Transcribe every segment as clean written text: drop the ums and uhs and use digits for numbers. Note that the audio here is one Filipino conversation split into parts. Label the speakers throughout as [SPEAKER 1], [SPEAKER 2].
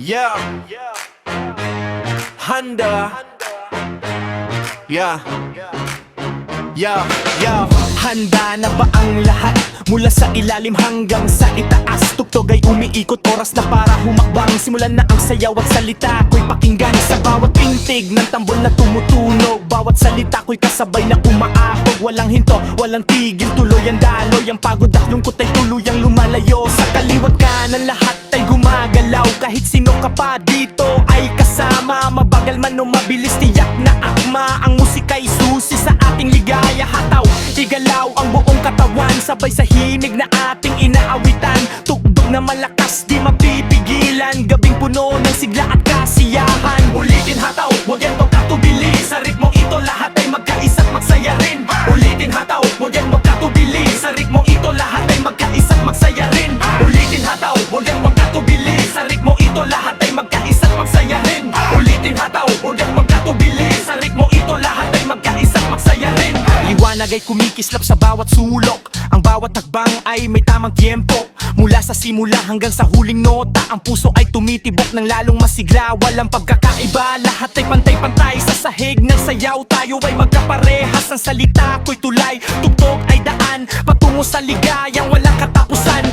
[SPEAKER 1] Yeah. Handa. Yeah. Yeah. Yeah.
[SPEAKER 2] Handa na ba ang lahat? Mula sa ilalim hanggang sa itaas, tugtog ay umiikot, oras na para humakbang. Simulan na ang sayaw at salita ko'y pakinggan. Sa bawat pintig ng tambol na tumutunog, bawat salita ko'y kasabay na umaahog. Walang hinto, walang tigil, tuloy ang daloy. Ang pagod at lungkot ay tuluyang lumalayo. Sa kaliwat kanan lahat ay gumagalaw. Kahit sino ka pa dito ay kasama. Mabagal man o mabilis, tiyak na akma. Ang musika'y susi sa ating ligaya. Hataw, igalaw ang buong katawan, sabay sa himig na ating inaawitan. Tugtog na malakas, di mapipigilan. Gabing puno ng sigla at kasiyahan. Ulitin hataw, huwag yan magkatubili. Sa ritmong ito lahat ay magkaisa't magsaya rin. Ulitin hataw, huwag yan magkatubili. Sa ritmong ito lahat ay magkaisa't magsaya rin. Ulitin hataw, huwag yan magkatubili. Sa ritmong ito lahat ay magkaisa't magsaya rin. Ulitin hataw, huwag yan magkatubili. Sa ritmong ito lahat ay magkaisa't magsaya rin. Liwanag ay kumikislap sa bawat sulok. Ang bawat hakbang ay may tamang tiempo. Mula sa simula hanggang sa huling nota, ang puso ay tumitibok ng lalong masigla. Walang pagkakaiba, lahat ay pantay-pantay. Sa sahig ng sayaw tayo ay magkaparehas. Ang salita ko'y tulay, tugtog ay daan patungo sa ligayang walang katapusan.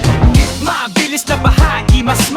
[SPEAKER 2] Mabilis na bahagi, mas